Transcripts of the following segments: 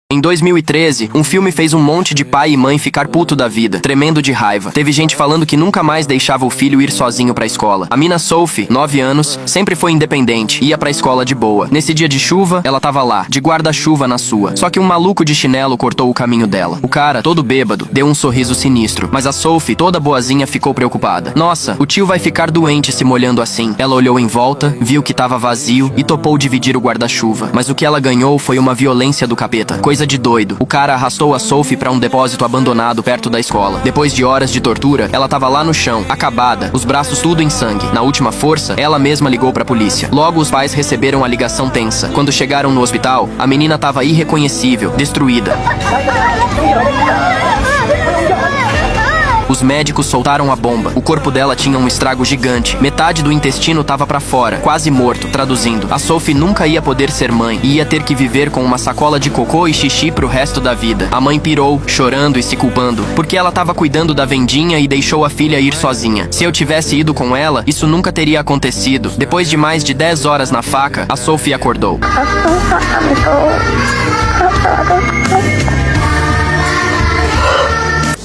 Em 2013, um filme fez um monte de pai e mãe ficar puto da vida, tremendo de raiva. Teve gente falando que nunca mais deixava o filho ir sozinho pra escola. A mina Sophie, 9 anos, sempre foi independente, ia pra escola de boa. Nesse dia de chuva, ela tava lá, de guarda-chuva na sua. Só que um maluco de chinelo cortou o caminho dela. O cara, todo bêbado, deu um sorriso sinistro, mas a Sophie, toda boazinha, ficou preocupada. Nossa, o tio vai ficar doente se molhando assim. Ela olhou em volta, viu que tava vazio e topou dividir o guarda-chuva. Mas o que ela ganhou foi uma violência do capeta. Coisa de doido. O cara arrastou a Sophie pra um depósito abandonado perto da escola. Depois de horas de tortura, ela tava lá no chão, acabada, os braços tudo em sangue. Na última força, ela mesma ligou pra polícia. Logo, os pais receberam a ligação tensa. Quando chegaram no hospital, a menina tava irreconhecível, destruída. Os médicos soltaram a bomba. O corpo dela tinha um estrago gigante. Metade do intestino tava pra fora, quase morto. Traduzindo, a Sophie nunca ia poder ser mãe e ia ter que viver com uma sacola de cocô e xixi pro resto da vida. A mãe pirou, chorando e se culpando, porque ela tava cuidando da vendinha e deixou a filha ir sozinha. Se eu tivesse ido com ela, isso nunca teria acontecido. Depois de mais de 10 horas na faca, a Sophie acordou.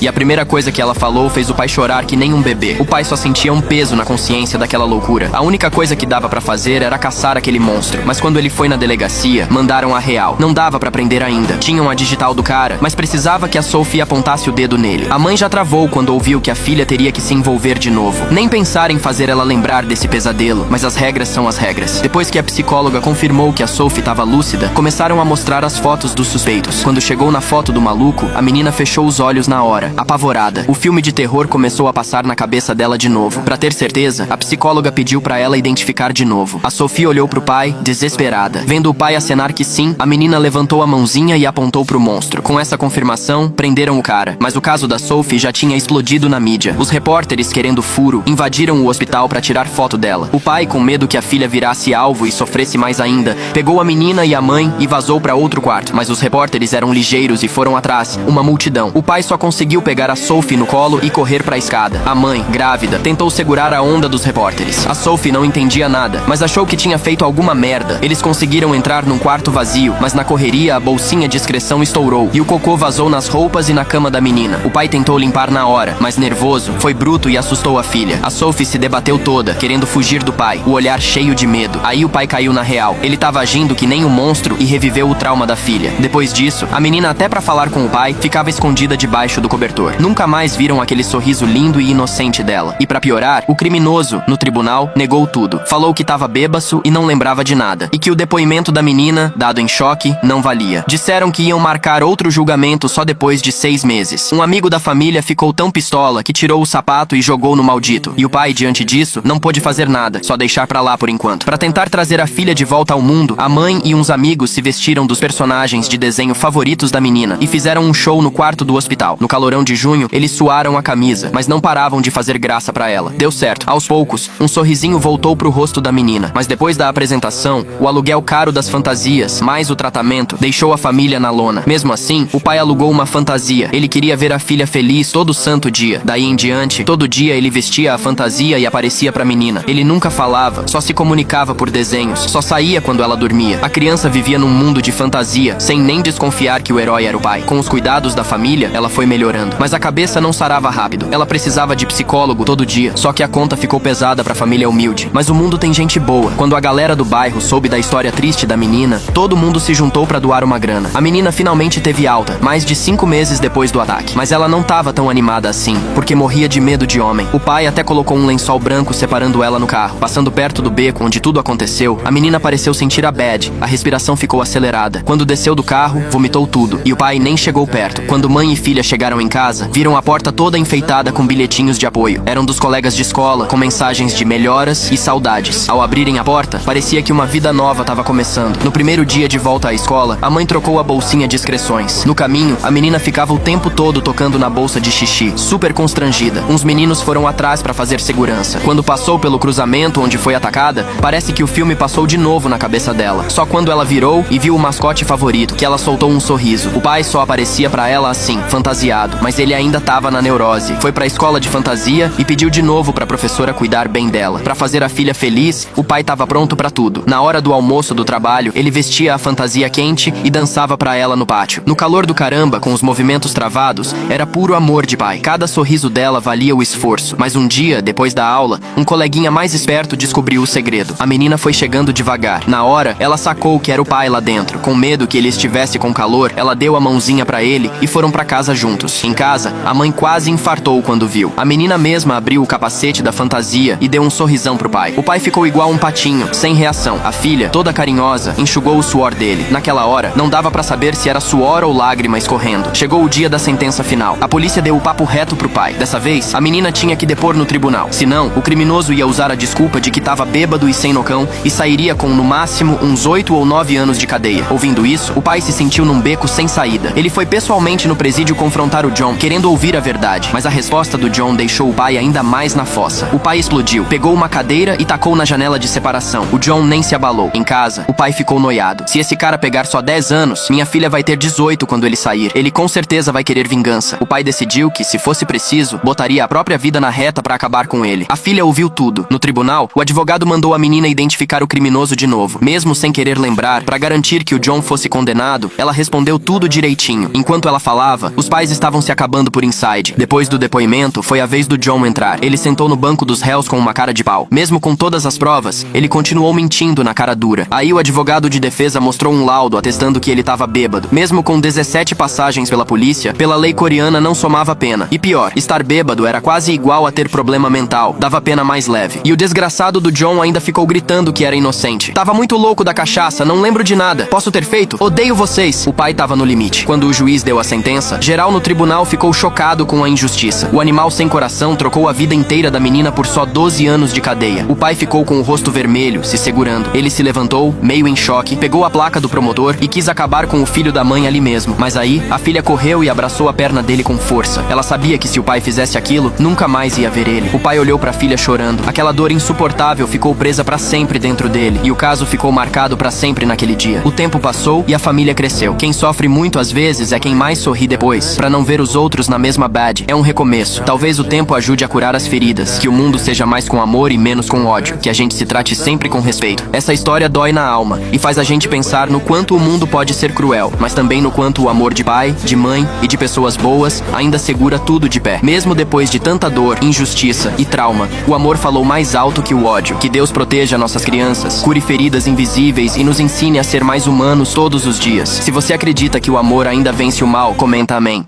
E a primeira coisa que ela falou fez o pai chorar que nem um bebê. O pai só sentia um peso na consciência daquela loucura. A única coisa que dava pra fazer era caçar aquele monstro. Mas quando ele foi na delegacia, mandaram a real. Não dava pra prender ainda. Tinham a digital do cara, mas precisava que a Sophie apontasse o dedo nele. A mãe já travou quando ouviu que a filha teria que se envolver de novo. Nem pensar em fazer ela lembrar desse pesadelo, mas as regras são as regras. Depois que a psicóloga confirmou que a Sophie estava lúcida, começaram a mostrar as fotos dos suspeitos. Quando chegou na foto do maluco, a menina fechou os olhos na hora. Apavorada, o filme de terror começou a passar na cabeça dela de novo. Pra ter certeza, a psicóloga pediu pra ela identificar de novo. A Sophie olhou pro pai, desesperada. Vendo o pai acenar que sim, a menina levantou a mãozinha e apontou pro monstro. Com essa confirmação, prenderam o cara. Mas o caso da Sophie já tinha explodido na mídia. Os repórteres, querendo furo, invadiram o hospital pra tirar foto dela. O pai, com medo que a filha virasse alvo e sofresse mais ainda, pegou a menina e a mãe e vazou pra outro quarto. Mas os repórteres eram ligeiros e foram atrás. Uma multidão. O pai só conseguiu pegar a Sophie no colo e correr pra escada. A mãe, grávida, tentou segurar a onda dos repórteres. A Sophie não entendia nada, mas achou que tinha feito alguma merda. Eles conseguiram entrar num quarto vazio, mas na correria a bolsinha de excreção estourou e o cocô vazou nas roupas e na cama da menina. O pai tentou limpar na hora, mas nervoso, foi bruto e assustou a filha. A Sophie se debateu toda, querendo fugir do pai, o olhar cheio de medo. Aí o pai caiu na real. Ele tava agindo que nem um monstro e reviveu o trauma da filha. Depois disso, a menina, até pra falar com o pai, ficava escondida debaixo do cobertor. Nunca mais viram aquele sorriso lindo e inocente dela. E pra piorar, o criminoso, no tribunal, negou tudo. Falou que tava bêbaço e não lembrava de nada. E que o depoimento da menina, dado em choque, não valia. Disseram que iam marcar outro julgamento só depois de 6 meses. Um amigo da família ficou tão pistola que tirou o sapato e jogou no maldito. E o pai, diante disso, não pôde fazer nada, só deixar pra lá por enquanto. Pra tentar trazer a filha de volta ao mundo, a mãe e uns amigos se vestiram dos personagens de desenho favoritos da menina e fizeram um show no quarto do hospital. No calorão de junho, eles suaram a camisa, mas não paravam de fazer graça pra ela. Deu certo. Aos poucos, um sorrisinho voltou pro rosto da menina. Mas depois da apresentação, o aluguel caro das fantasias, mais o tratamento, deixou a família na lona. Mesmo assim, o pai alugou uma fantasia. Ele queria ver a filha feliz todo santo dia. Daí em diante, todo dia ele vestia a fantasia e aparecia pra menina. Ele nunca falava, só se comunicava por desenhos, só saía quando ela dormia. A criança vivia num mundo de fantasia, sem nem desconfiar que o herói era o pai. Com os cuidados da família, ela foi melhorando. Mas a cabeça não sarava rápido. Ela precisava de psicólogo todo dia, só que a conta ficou pesada pra família humilde. Mas o mundo tem gente boa. Quando a galera do bairro soube da história triste da menina, todo mundo se juntou pra doar uma grana. A menina finalmente teve alta, mais de 5 meses depois do ataque. Mas ela não tava tão animada assim, porque morria de medo de homem. O pai até colocou um lençol branco separando ela no carro. Passando perto do beco onde tudo aconteceu, a menina pareceu sentir a bad. A respiração ficou acelerada. Quando desceu do carro, vomitou tudo. E o pai nem chegou perto. Quando mãe e filha chegaram em casa, viram a porta toda enfeitada com bilhetinhos de apoio. Eram dos colegas de escola, com mensagens de melhoras e saudades. Ao abrirem a porta, parecia que uma vida nova estava começando. No primeiro dia de volta à escola, a mãe trocou a bolsinha de excreções. No caminho, a menina ficava o tempo todo tocando na bolsa de xixi, super constrangida. Uns meninos foram atrás para fazer segurança. Quando passou pelo cruzamento onde foi atacada, parece que o filme passou de novo na cabeça dela. Só quando ela virou e viu o mascote favorito, que ela soltou um sorriso. O pai só aparecia para ela assim, fantasiado. mas ele ainda tava na neurose. Foi pra escola de fantasia e pediu de novo pra professora cuidar bem dela. Pra fazer a filha feliz, o pai tava pronto pra tudo. Na hora do almoço do trabalho, ele vestia a fantasia quente e dançava pra ela no pátio. No calor do caramba, com os movimentos travados, era puro amor de pai. Cada sorriso dela valia o esforço. Mas um dia, depois da aula, um coleguinha mais esperto descobriu o segredo. A menina foi chegando devagar. Na hora, ela sacou que era o pai lá dentro. Com medo que ele estivesse com calor, ela deu a mãozinha pra ele e foram pra casa juntos. Em casa, a mãe quase infartou quando viu. A menina mesma abriu o capacete da fantasia e deu um sorrisão pro pai. O pai ficou igual um patinho, sem reação. A filha, toda carinhosa, enxugou o suor dele. Naquela hora, não dava pra saber se era suor ou lágrima escorrendo. Chegou o dia da sentença final. A polícia deu o papo reto pro pai. Dessa vez, a menina tinha que depor no tribunal. Senão, o criminoso ia usar a desculpa de que tava bêbado e sem nocão e sairia com, no máximo, uns 8 ou 9 anos de cadeia. Ouvindo isso, o pai se sentiu num beco sem saída. Ele foi pessoalmente no presídio confrontar o John, querendo ouvir a verdade. Mas a resposta do John deixou o pai ainda mais na fossa. O pai explodiu, pegou uma cadeira e tacou na janela de separação. O John nem se abalou. Em casa, o pai ficou noiado. Se esse cara pegar só 10 anos, minha filha vai ter 18 quando ele sair. Ele com certeza vai querer vingança. O pai decidiu que, se fosse preciso, botaria a própria vida na reta pra acabar com ele. A filha ouviu tudo. No tribunal, o advogado mandou a menina identificar o criminoso de novo. Mesmo sem querer lembrar, pra garantir que o John fosse condenado, ela respondeu tudo direitinho. Enquanto ela falava, os pais estavam se acabando por inside. Depois do depoimento, foi a vez do John entrar. Ele sentou no banco dos réus com uma cara de pau. Mesmo com todas as provas, ele continuou mentindo na cara dura. Aí o advogado de defesa mostrou um laudo atestando que ele estava bêbado. Mesmo com 17 passagens pela polícia, pela lei coreana não somava pena. E pior, estar bêbado era quase igual a ter problema mental. Dava pena mais leve. E o desgraçado do John ainda ficou gritando que era inocente. Tava muito louco da cachaça, não lembro de nada. Posso ter feito? Odeio vocês. O pai tava no limite. Quando o juiz deu a sentença, geral no tribunal ficou chocado com a injustiça. O animal sem coração trocou a vida inteira da menina por só 12 anos de cadeia. O pai ficou com o rosto vermelho, se segurando. Ele se levantou, meio em choque, pegou a placa do promotor e quis acabar com o filho da mãe ali mesmo. Mas aí, a filha correu e abraçou a perna dele com força. Ela sabia que se o pai fizesse aquilo, nunca mais ia ver ele. O pai olhou pra filha chorando. Aquela dor insuportável ficou presa pra sempre dentro dele. E o caso ficou marcado pra sempre naquele dia. O tempo passou e a família cresceu. Quem sofre muito às vezes é quem mais sorri depois. Pra não ver os outros na mesma bad. É um recomeço. Talvez o tempo ajude a curar as feridas. Que o mundo seja mais com amor e menos com ódio. Que a gente se trate sempre com respeito. Essa história dói na alma e faz a gente pensar no quanto o mundo pode ser cruel, mas também no quanto o amor de pai, de mãe e de pessoas boas ainda segura tudo de pé. Mesmo depois de tanta dor, injustiça e trauma, o amor falou mais alto que o ódio. Que Deus proteja nossas crianças, cure feridas invisíveis e nos ensine a ser mais humanos todos os dias. Se você acredita que o amor ainda vence o mal, comenta amém.